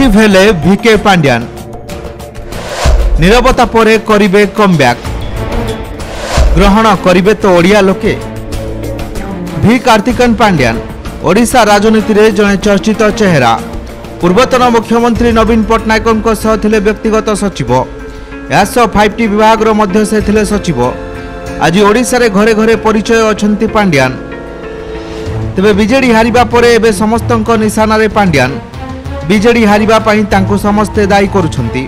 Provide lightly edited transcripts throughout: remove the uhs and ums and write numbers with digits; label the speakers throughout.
Speaker 1: Active हेले भिके पांड्यान नीरवता परे करिबे comeback ग्रहण करिबे तो ओडिया लोके। भी कार्तिकन पांड्यान ओडिशा राजनीति रे जने चर्चित चेहरा। पूर्वतन मुख्यमंत्री नवीन पट्टनायक सह थिले व्यक्तिगत सचिव। यासह 5T विभाग मध्य से थिले सचिव। आज ओडिशा रे घरे घरे परिचय अछंती पांड्यान। तेबे बीजेडी हारिबा परे एबे समस्तक निशाना रे पांड्यान। बीजेडी हारिबा पई तांको समस्ते दायी करूछंती।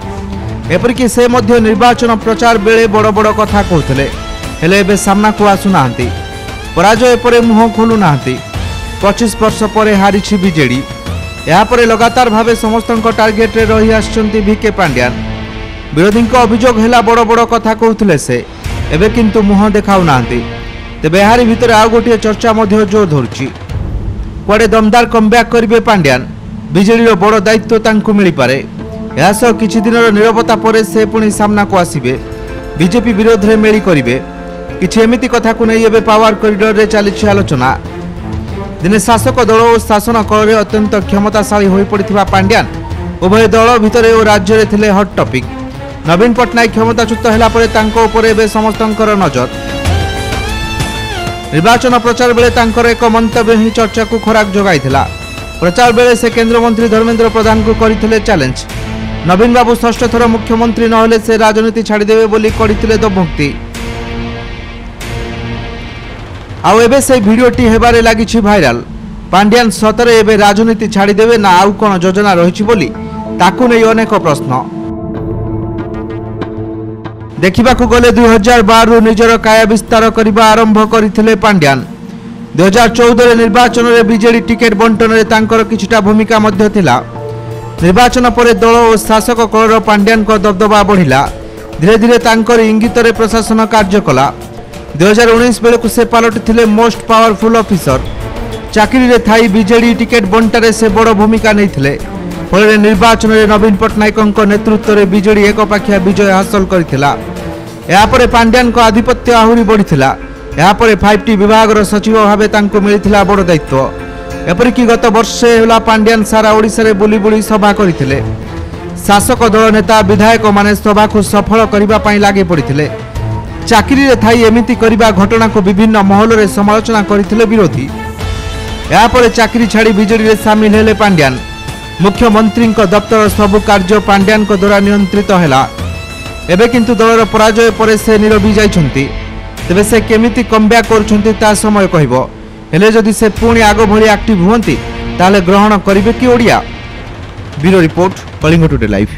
Speaker 1: एपरिकी से मध्य निर्वाचन प्रचार बेले बड़ बड़ कथा कहते हेले एबे सामना को आसुनाहांती। पराजय परे मुह खोलु नाहांती। 25 वर्ष परे हारिछि बीजेडी। यापरे लगातार भावे समस्तक टार्गेट रे रही आछंती भिके पांड्यान। विरोधी अभियोग हेला बड़ बड़ कथा कहते से एबे किंतु मुह देखाउ नाहांती। तेबे एहारी भितरे आउ गोटे चर्चा मध्य जोर धरुछि। कुआडे दमदार कमब्याक करिवे पांड्यान। बीजेडी रो बड़ दायित्व तांकु मिली पारे। यासह किछि दिनर नीरवता परे से पुणी सामना को आसिबे। बीजेपी विरोध रे मेली करिवे। किछि एमिति कथा को नै एबे पावर कॉरिडोर रे चलिछि आलोचना। दिने शासक दल और शासन कल रे अत्यंत क्षमताशाली होई पड़िथिबा पांड्यान उभय दल भितरे और राज्य रे थिले हॉट टॉपिक। नवीन पट्टनायक क्षमताच्युत हेला परे तांको उपरे एबे समस्तंकर नजर। निर्वाचन प्रचार बेले तांकर एक मंतव्य ही चर्चा को खराक जगाइथिला। प्रचार बेले से केंद्र मंत्री धर्मेंद्र प्रधान को करिथिले चैलेंज। नवीन बाबू षष्ठ थर मुख्यमंत्री नहले से राजनीति छाड़ीदेवे बोली करिथिले दबोक्ति। आउ एबे से भिडियोटी हेबारे लागिछि भाइराल। पांड्यान सतरे एबे राजनीति छाड़ीदेवे ना आउ कोन योजना रहिछि बोली ताकु नै अनेक प्रश्न। देखिबाकू गले 2012 रु निजर काया विस्तार करिबा आरंभ करिथिले पांड्यान। 2014 रे निर्वाचन रे बीजेडी टिकेट बंटन रे तांकर किछिटा भूमिका मध्य थिला। निर्वाचन पर दल और शासक कलर पांड्यान को दबदबा बढ़िला। धीरे धीरे तांकर इंगित रे प्रशासन कार्य कला। 2019 बेलू से पलटिथिले मोस्ट पावरफुल ऑफिसर। चाकरी रे थाई बीजेडी टिकेट बंटारे से बड़ भूमिका नैथिले। फल निर्वाचन रे नवीन पट्टनायक नेतृत्व रे बीजेडी एकपाखिया विजय हासिल करथिला। यापरे पांड्यान को आधिपत्य आहुरी बढ़िथिला। यापरे 5T विभाग सचिव भावे तांको मिलिथिला बड़ दायित्व। एपरिकी गत वर्षे होला पांड्यान सारा ओडिशा रे बुली बुली सभा करथिले। शासक दल नेता विधायक माने सभा को सफल करिबा पई लागे पड़िथिले। चाकरी रे थाई एमिति करिबा घटना को विभिन्न महल रे समालोचना करथिले विरोधी। यापरे चाकरी छाड़ी बीजेडी रे शामिल हेले पांड्यान। मुख्यमंत्री दफ्तर सबु कार्य पांड्यान को द्वारा नियंत्रित हेला। एबे किंतु दलर पराजय परे से नीरवी जाइछंती। तेबे से केमिति कमब्याक करूछंती ता समय कहिबो। हेले जदि से पुणी आग भली एक्टिव हुअंती ताले ग्रहण करिवे कि Odia. Bureau report Kalinga today live.